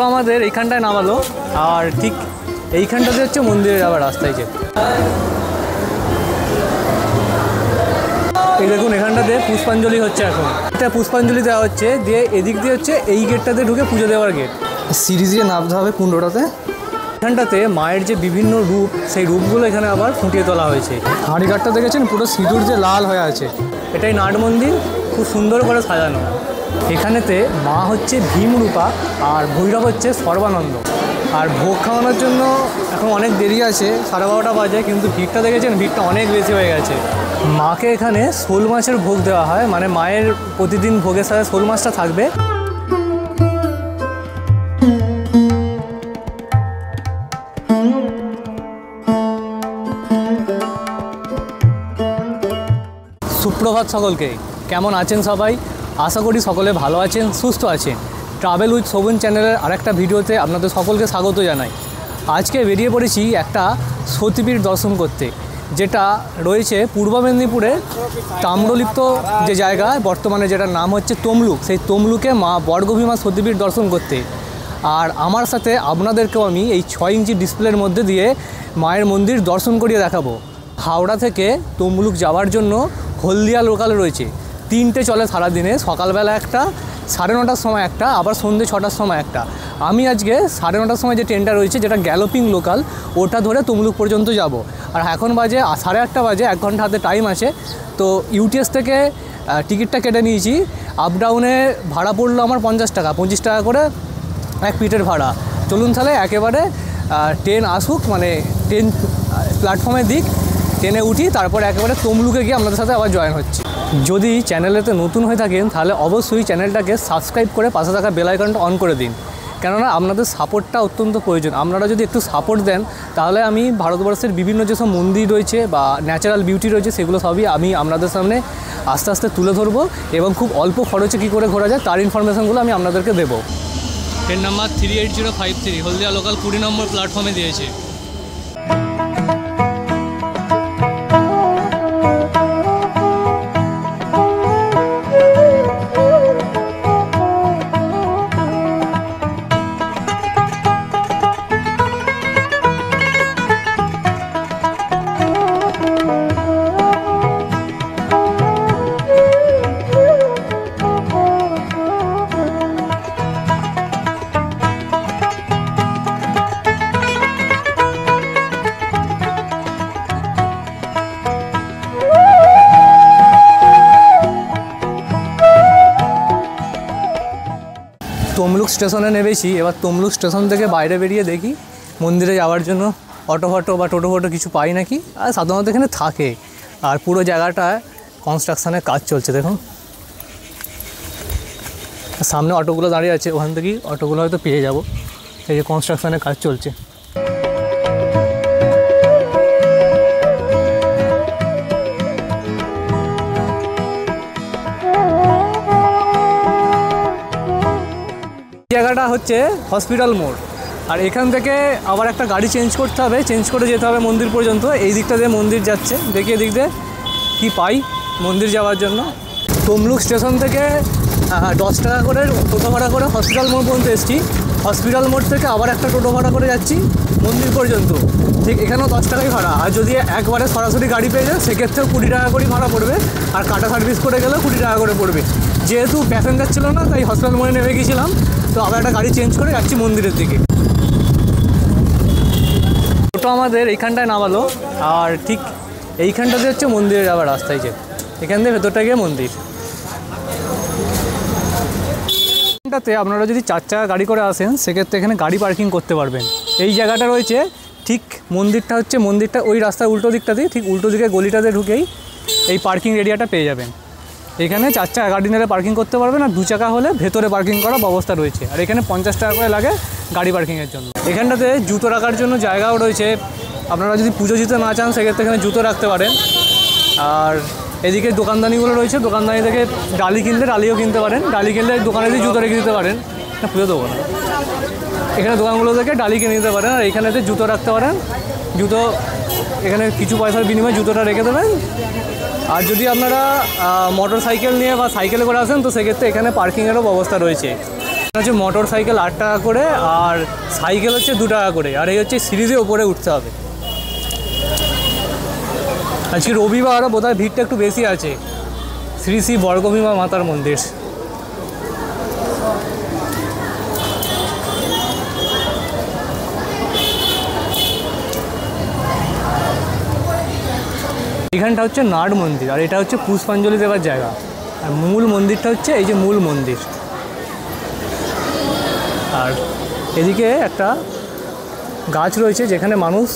টোটো আমাদের এইখানটায় নামালো আর ঠিক এইখানটাতে হচ্ছে মন্দিরে যাওয়ার রাস্তায় যে এই দেখুন এখানটাতে পুষ্পাঞ্জলি হচ্ছে। এখন এটা পুষ্পাঞ্জলি দেওয়া হচ্ছে, দিয়ে এদিক দিয়ে হচ্ছে এই গেটটাতে ঢুকে পুজো দেওয়ার গেট। সিঁড়ি দিয়ে নামতে হবে কুণ্ডটাতে। এখানটাতে মায়ের যে বিভিন্ন রূপ, সেই রূপগুলো এখানে আবার ফুটিয়ে তোলা হয়েছে। হাঁড়িঘাটটা দেখেছেন পুরো সিঁদুর যে লাল হয়ে আছে, এটাই নাট মন্দির, খুব সুন্দর করে সাজানো। এখানেতে মা হচ্ছে ভীমরূপা আর ভৈরব হচ্ছে সর্বানন্দ। আর ভোগ খাওয়ানোর জন্য এখন অনেক দেরি আছে, 12:30 বাজে, কিন্তু ভিড়টা দেখেছেন, ভিড়টা অনেক বেশি হয়ে গেছে। মাকে এখানে শোল মাছের ভোগ দেওয়া হয়, মানে মায়ের প্রতিদিন ভোগের সাথে শোল মাছটা থাকবে। সুপ্রভাত সকলকে, কেমন আছেন সবাই? আশা করি সকলে ভালো আছেন, সুস্থ আছেন। ট্রাভেল উইথ শোভন চ্যানেলের আরেকটা ভিডিওতে আপনাদের সকলকে স্বাগত জানাই। আজকে বেরিয়ে পড়েছি একটা সতীপীঠ দর্শন করতে, যেটা রয়েছে পূর্ব মেদিনীপুরে তাম্রলিপ্ত যে জায়গা, বর্তমানে যেটার নাম হচ্ছে তমলুক। সেই তমলুকে মা বর্গভীমা সতীপীঠ দর্শন করতে। আর আমার সাথে আপনাদেরকেও আমি এই 6 ইঞ্চি ডিসপ্লের মধ্যে দিয়ে মায়ের মন্দির দর্শন করিয়ে দেখাবো। হাওড়া থেকে তমলুক যাওয়ার জন্য হলদিয়া লোকাল রয়েছে, 3টে চলে সারাদিনে। সকালবেলা একটা, 9:30টার সময় একটা, আবার সন্ধ্যে 6টার সময় একটা। আমি আজকে 9:30টার সময় যে ট্রেনটা রয়েছে, যেটা গ্যালোপিং লোকাল, ওটা ধরে তমলুক পর্যন্ত যাব। আর এখন বাজে 8:30 বাজে, 1 ঘন্টা হাতে টাইম আছে। তো ইউটিএস থেকে টিকিটটা কেটে নিয়েছি। আপ ডাউনে ভাড়া পড়লো আমার 50 টাকা, 25 টাকা করে এক পিঠের ভাড়া। চলুন তাহলে একেবারে ট্রেন আসুক, মানে ট্রেন প্ল্যাটফর্মে দিক, ট্রেনে উঠি, তারপরে একেবারে তমলুকে গিয়ে আপনাদের সাথে আবার জয়েন হচ্ছি। যদি চ্যানেলেতে নতুন হয়ে থাকেন তাহলে অবশ্যই চ্যানেলটাকে সাবস্ক্রাইব করে পাশে থাকা বেল আইকনটা অন করে দিন, কেননা আপনাদের সাপোর্টটা অত্যন্ত প্রয়োজন। আপনারা যদি একটু সাপোর্ট দেন তাহলে আমি ভারতবর্ষের বিভিন্ন যেসব মন্দির রয়েছে বা ন্যাচারাল বিউটি রয়েছে, সেগুলো সবই আমি আপনাদের সামনে আস্তে আস্তে তুলে ধরবো, এবং খুব অল্প খরচে কী করে ঘোরা যায় তার ইনফরমেশানগুলো আমি আপনাদেরকে দেবো। ট্রেন নাম্বার 38053 হলদিয়া লোকাল 20 নম্বর প্ল্যাটফর্মে দিয়েছে। তমলুক স্টেশনে নেমেছি। এবার তমলুক স্টেশন থেকে বাইরে বেরিয়ে দেখি মন্দিরে যাওয়ার জন্য অটো ফটো বা টোটো ফটো কিছু পাই নাকি। আর সাধারণত এখানে থাকে। আর পুরো জায়গাটায় কনস্ট্রাকশানের কাজ চলছে, দেখুন সামনে অটোগুলো দাঁড়িয়ে আছে, ওখান থেকেই অটোগুলো হয়তো পেয়ে যাব। এই যে কনস্ট্রাকশানের কাজ চলছে। জায়গাটা হচ্ছে হসপিটাল মোড়। আর এখান থেকে আবার একটা গাড়ি চেঞ্জ করতে হবে, চেঞ্জ করে যেতে হবে মন্দির পর্যন্ত। এই দিকটা দিয়ে মন্দির যাচ্ছে, দেখি এদিক দিয়ে কী পাই মন্দির যাওয়ার জন্য। তমলুক স্টেশন থেকে 10 টাকা করে টোটো ভাড়া করে হসপিটাল মোড় পর্যন্ত এসেছি। হসপিটাল মোড় থেকে আবার একটা টোটো ভাড়া করে যাচ্ছি মন্দির পর্যন্ত। ঠিক এখানেও 10 টাকাই ভাড়া। আর যদি একবারে সরাসরি গাড়ি পেয়ে যায় সেক্ষেত্রেও 20 টাকা করে ভাড়া পড়বে। আর কাটা সার্ভিস করে গেলেও 20 টাকা করে পড়বে। যেহেতু প্যাসেঞ্জার ছিল না, তাই হসপিটাল মোড়ে নেমে গিয়েছিলাম। তো আবার একটা গাড়ি চেঞ্জ করে যাচ্ছি মন্দিরের দিকে। টোটো আমাদের এইখানটায় নামালো আর ঠিক এইখানটাতে হচ্ছে মন্দিরে যাওয়ার রাস্তায় যে, এখান থেকে ভেতরটা গিয়ে মন্দির। এখানটাতে আপনারা যদি 4 চাকা গাড়ি করে আসেন সেক্ষেত্রে এখানে গাড়ি পার্কিং করতে পারবেন। এই জায়গাটা রয়েছে ঠিক মন্দিরটা হচ্ছে, মন্দিরটা ওই রাস্তার উল্টো দিকটাতেই, ঠিক উল্টো দিকে গলিটাতে ঢুকেই এই পার্কিং এরিয়াটা পেয়ে যাবেন। এখানে 4 চাকা গাড়ি নিলে পার্কিং করতে পারবেন, আর 2 চাকা হলে ভেতরে পার্কিং করার ব্যবস্থা রয়েছে। আর এখানে 50 টাকা করে লাগে গাড়ি পার্কিংয়ের জন্য। এখানটাতে জুতো রাখার জন্য জায়গাও রয়েছে। আপনারা যদি পুজো দিতে না চান সেক্ষেত্রে এখানে জুতো রাখতে পারেন। আর এদিকে দোকানদানিগুলো রয়েছে, দোকানদানি থেকে ডালি কিনলে ডালিও কিনতে পারেন। ডালি কিনলে দোকানে দিয়ে জুতো রেখে দিতে পারেন, না পুজো দেবো না। এখানে দোকানগুলো থেকে ডালি কিনে দিতে পারেন, আর এখানেতে জুতো রাখতে পারেন। জুতো এখানে কিছু পয়সার বিনিময়ে জুতোটা রেখে দেবেন। আর যদি আপনারা মোটর সাইকেল নিয়ে বা সাইকেলে করে আসেন তো সেক্ষেত্রে এখানে পার্কিংয়েরও ব্যবস্থা রয়েছে। হচ্ছে মোটর সাইকেল 8 টাকা করে আর সাইকেল হচ্ছে 2 টাকা করে, আর এই হচ্ছে সিঁড়িতে ওপরে উঠতে হবে। আজকে রবিবার বোধহয় ভিড়টা একটু বেশি আছে। শ্রী শ্রী বর্গভীমা মাতার মন্দির। এখানটা হচ্ছে নাট মন্দির, আর এটা হচ্ছে পুষ্পাঞ্জলি দেওয়ার জায়গা। আর মূল মন্দিরটা হচ্ছে এই যে মূল মন্দির। আর এদিকে একটা গাছ রয়েছে যেখানে মানুষ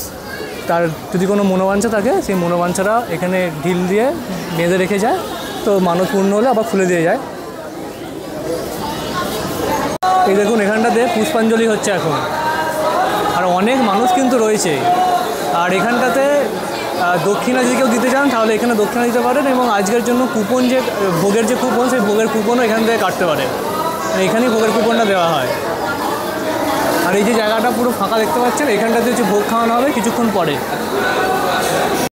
তার যদি কোনো মনোবাঞ্ছা থাকে সেই মনোবাঞ্ছাটা এখানে ঢিল দিয়ে বেঁধে রেখে যায়, তো মানুষ পূর্ণ হলে আবার খুলে দিয়ে যায়। এই দেখুন এখানটাতে পুষ্পাঞ্জলি হচ্ছে এখন, আর অনেক মানুষ কিন্তু রয়েছে। আর এখানটাতে দক্ষিণা যদি কেউ দিতে চান তাহলে এখানে দক্ষিণা দিতে পারেন, এবং আজকের জন্য কুপন যে ভোগের যে কুপন সেই ভোগের কুপনও এখান থেকে কাটতে পারেন। এখানেই ভোগের কুপনটা দেওয়া হয়। আর এই যে জায়গাটা পুরো ফাঁকা দেখতে পাচ্ছেন, এখানটাতে হচ্ছে ভোগ খাওয়ানো হবে কিছুক্ষণ পরে।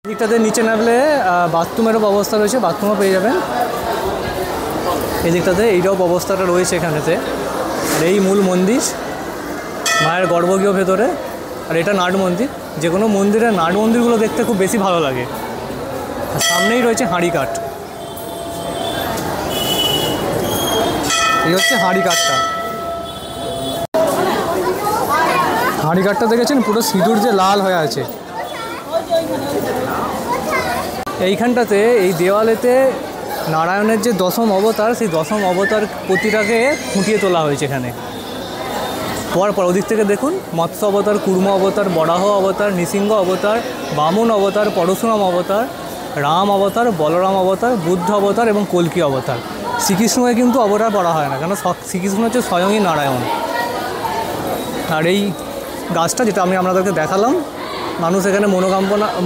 এদিকটাতে নিচে নামলে বাথরুমেরও ব্যবস্থা রয়েছে, বাথরুমও পেয়ে যাবেন। এদিকটাতে এইটাও ব্যবস্থাটা রয়েছে এখানেতে। আর এই মূল মন্দির, মায়ের গর্ভগৃহ ভেতরে। আর এটা নাট মন্দির। যে কোনো মন্দিরে নাট মন্দিরগুলো দেখতে খুব বেশি ভালো লাগে। আর সামনেই রয়েছে হাঁড়িকাঠ। এই হচ্ছে হাঁড়িকাঠটা। হাঁড়িকাঠটা দেখেছেন পুরো সিঁদুর যে লাল হয়ে আছে। এইখানটাতে এই দেওয়ালেতে নারায়ণের যে দশম অবতার, সেই দশম অবতার প্রতিটাকে ফুটিয়ে তোলা হয়েছে এখানে। পর ওদিক থেকে দেখুন মৎস্য অবতার, কুর্ম অবতার, বরাহ অবতার, নৃসিংহ অবতার, বামন অবতার, পরশুরাম অবতার, রাম অবতার, বলরাম অবতার, বুদ্ধ অবতার এবং কল্কি অবতার। শ্রীকৃষ্ণকে কিন্তু অবতার করা হয় না, কেন শ্রীকৃষ্ণ হচ্ছে স্বয়ংই নারায়ণ। আর এই গাছটা যেটা আমি আপনাদেরকে দেখালাম, মানুষ এখানে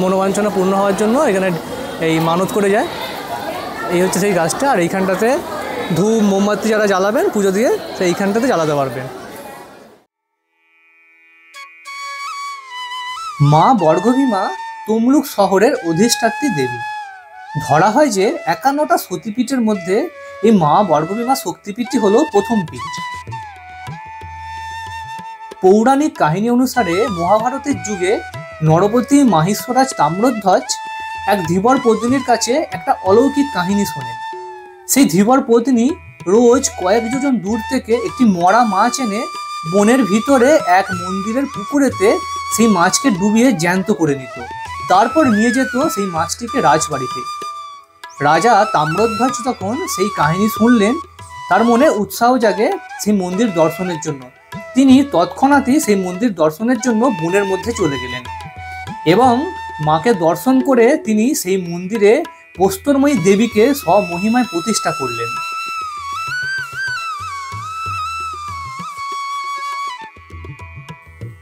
মনোবাঞ্ছনা পূর্ণ হওয়ার জন্য এখানে এই মানত করে যায়। এই হচ্ছে সেই গাছটা। আর এইখানটাতে ধূপ মোমবাতি যারা জ্বালাবেন পুজো দিয়ে সেইখানটাতে জ্বালাতে পারবেন। মা বর্গভীমা তমলুক শহরের অধিষ্ঠাত্রী দেবী। ধরা হয় যে 51টা সতীপীঠের মধ্যে এই মা বর্গভীমা শক্তিপীঠটি হলো প্রথম পীঠ। পৌরাণিক কাহিনী অনুসারে মহাভারতের যুগে নরপতি মাহিষ্মরাজ তাম্রধ্বজ এক ধীবর পত্নীর কাছে একটা অলৌকিক কাহিনী শোনেন। সেই ধীবর পত্নী রোজ কয়েক যোজন দূর থেকে একটি মরা মাছ এনে বনের ভিতরে এক মন্দিরের পুকুরেতে সেই মাছকে ডুবিয়ে জ্যান্ত করে নিত। তারপর নিয়ে যেত সেই মাছটিকে রাজবাড়িতে। রাজা তাম্রধ্বজ তখন সেই কাহিনী শুনলেন, তার মনে উৎসাহ জাগে সেই মন্দির দর্শনের জন্য। তিনি তৎক্ষণাৎই সেই মন্দির দর্শনের জন্য বনের মধ্যে চলে গেলেন এবং মাকে দর্শন করে তিনি সেই মন্দিরে প্রস্তরময়ী দেবীকে স্বমহিমায় প্রতিষ্ঠা করলেন।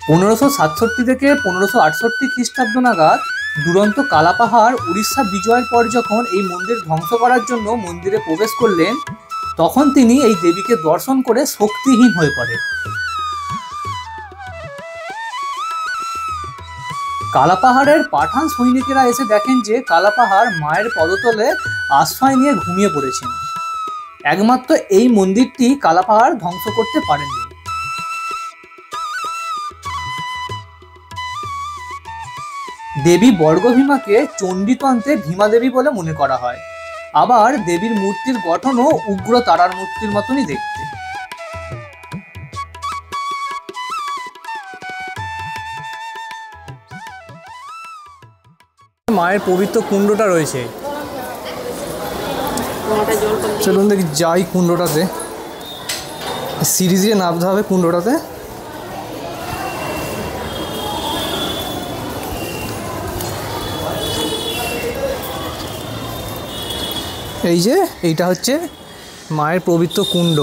(1567 থেকে 1568 খ্রিস্টাব্দ নাগাদ দুরন্ত কালাপাহাড় উড়িষ্যা বিজয়ের পর যখন এই মন্দির ধ্বংস করার জন্য মন্দিরে প্রবেশ করলেন, তখন তিনি এই দেবীকে দর্শন করে শক্তিহীন হয়ে পড়েন। কালাপাহাড়ের পাঠান সৈনিকেরা এসে দেখেন যে কালাপাহাড় মায়ের পদতলে আশ্রয় নিয়ে ঘুমিয়ে পড়েছেন। একমাত্র এই মন্দিরটি কালাপাহাড় ধ্বংস করতে পারেননি। দেবী বর্গভীমাকে চণ্ডীতন্ত্রে ভীমা দেবী বলে মনে করা হয়। আবার দেবীর মূর্তির গঠনও উগ্র তারার মূর্তির মতনই দেখতে। মায়ের পবিত্র কুণ্ডটা রয়েছে, চলুন দেখি যাই কুণ্ডটাতে। সিঁড়ি দিয়ে নামতে হবে কুণ্ডটাতে। এই যে এইটা হচ্ছে মায়ের পবিত্র কুণ্ড।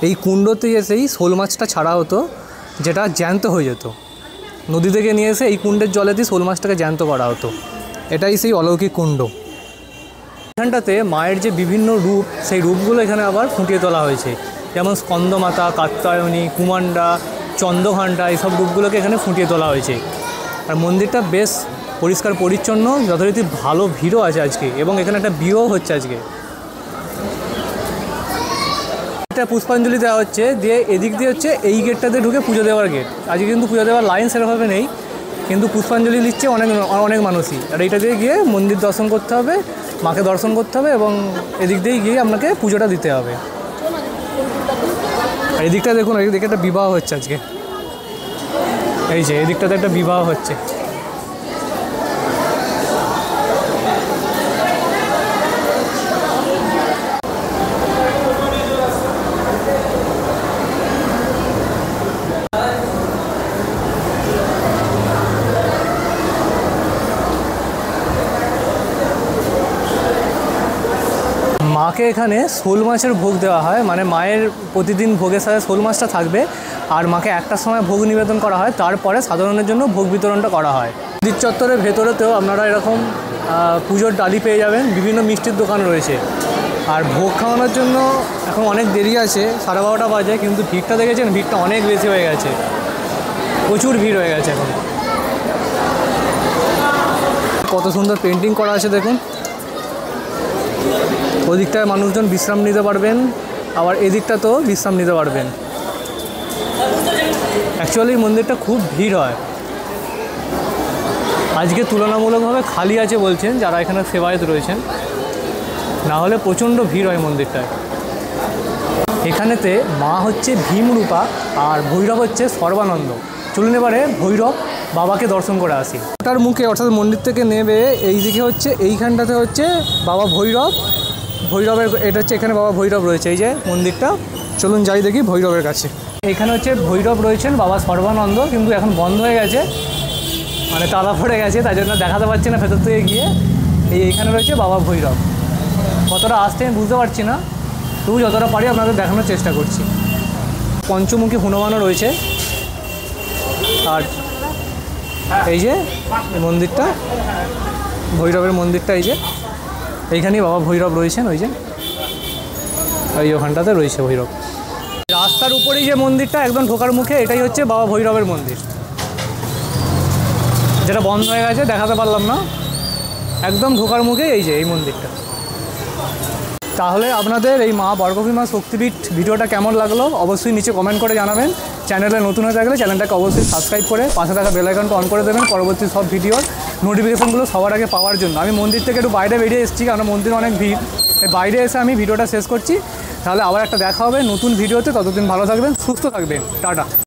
এই কুণ্ডতে এসেই শোল মাছটা ছাড়া হতো, যেটা জ্যান্ত হয়ে যেত। নদী থেকে নিয়ে এসে এই কুণ্ডের জলেতেই শোল মাছটাকে জ্যান্ত করা হতো। এটাই সেই অলৌকিক কুণ্ড। এখানটাতে মায়ের যে বিভিন্ন রূপ, সেই রূপগুলো এখানে আবার ফুটিয়ে তোলা হয়েছে, যেমন স্কন্দমাতা, কাত্যায়নী, কুমান্ডা, চন্দ্রঘণ্টা, এইসব রূপগুলোকে এখানে ফুটিয়ে তোলা হয়েছে। আর মন্দিরটা বেশ পরিষ্কার পরিচ্ছন্ন, যথারীতি ভালো ভিড়ও আছে আজকে, এবং এখানে একটা বিয়েও হচ্ছে আজকে। এটা পুষ্পাঞ্জলি দেওয়া হচ্ছে, দিয়ে এদিক দিয়ে হচ্ছে এই গেটটাতে ঢুকে পুজো দেওয়ার গেট। আজকে কিন্তু পুজো দেওয়ার লাইন সেরকমভাবে নেই, কিন্তু পুষ্পাঞ্জলি দিচ্ছে অনেক মানুষই। আর এইটা দিয়ে গিয়ে মন্দির দর্শন করতে হবে, মাকে দর্শন করতে হবে এবং এদিক দিয়েই গিয়ে আপনাকে পুজোটা দিতে হবে। আর এদিকটা দেখুন, এদিকে একটা বিবাহ হচ্ছে আজকে। এই যে এদিকটাতে একটা বিবাহ হচ্ছে। মাকে এখানে শোল মাছের ভোগ দেওয়া হয়, মানে মায়ের প্রতিদিন ভোগের সাথে শোল মাছটা থাকবে। আর মাকে একটার সময় ভোগ নিবেদন করা হয়, তারপরে সাধারণের জন্য ভোগ বিতরণটা করা হয়। মন্দির চত্বরের ভেতরেতেও আপনারা এরকম পুজোর ডালি পেয়ে যাবেন, বিভিন্ন মিষ্টির দোকান রয়েছে। আর ভোগ খাওয়ানোর জন্য এখন অনেক দেরি আছে, 12:30 বাজে, কিন্তু ভিড়টা দেখেছেন, ভিড়টা অনেক বেশি হয়ে গেছে, প্রচুর ভিড় হয়ে গেছে এখন। কত সুন্দর পেন্টিং করা আছে দেখুন। ওদিকটায় মানুষজন বিশ্রাম নিতে পারবেন, আবার এদিকটাতেও বিশ্রাম নিতে পারবেন। অ্যাকচুয়ালি মন্দিরটা খুব ভিড় হয়। আজকে তুলনামূলকভাবে খালি আছে বলছেন যারা এখানে সেবায়েত রয়েছেন, না হলে প্রচণ্ড ভিড় হয় মন্দিরটায়। এখানেতে মা হচ্ছে ভীমরূপা আর ভৈরব হচ্ছে সর্বানন্দ। চলুন এবারে ভৈরব বাবাকে দর্শন করে আসি। ওটার মুখে অর্থাৎ মন্দির থেকে নেবে এই দিকে হচ্ছে এইখানটাতে হচ্ছে বাবা ভৈরবের এটা হচ্ছে এখানে বাবা ভৈরব রয়েছে, এই যে মন্দিরটা। চলুন যাই দেখি ভৈরবের কাছে। এখানে হচ্ছে ভৈরব রয়েছেন বাবা সর্বানন্দ, কিন্তু এখন বন্ধ হয়ে গেছে, মানে তালা পড়ে গেছে, তাই জন্য দেখাতে পারছি না ভেতর থেকে গিয়ে। এইখানে রয়েছে বাবা ভৈরব। কতটা আসতে আমি বুঝতে পারছি না, তবু যতটা পারি আপনাদের দেখানোর চেষ্টা করছি। পঞ্চমুখী হনুমানও রয়েছে। আর এই যে মন্দিরটা, ভৈরবের মন্দিরটা, এই যে এইখানেই বাবা ভৈরব রয়েছেন, ওই যে ওই ওখানটাতে রয়েছে ভৈরব। রাস্তার উপরেই যে মন্দিরটা একদম ঢোকার মুখে, এটাই হচ্ছে বাবা ভৈরবের মন্দির, যেটা বন্ধ হয়ে গেছে, দেখাতে পারলাম না। একদম ঢোকার মুখে এই যে এই মন্দিরটা। তাহলে আপনাদের এই মা বর্গভীমা শক্তিপীঠ ভিডিওটা কেমন লাগলো অবশ্যই নিচে কমেন্ট করে জানাবেন। চ্যানেলে নতুন হয়ে থাকলে চ্যানেলটাকে অবশ্যই সাবস্ক্রাইব করে পাশে থাকা বেল আইকনটা অন করে দেবেন পরবর্তী সব ভিডিওর নোটিফিকেশনগুলো সবার আগে পাওয়ার জন্য। আমি মন্দির থেকে একটু বাইরে বেরিয়ে এসেছি, কারণ মন্দিরে অনেক ভিড়। বাইরে এসে আমি ভিডিওটা শেষ করছি। তাহলে আবার একটা দেখা হবে নতুন ভিডিওতে। ততদিন ভালো থাকবেন, সুস্থ থাকবেন, টাটা।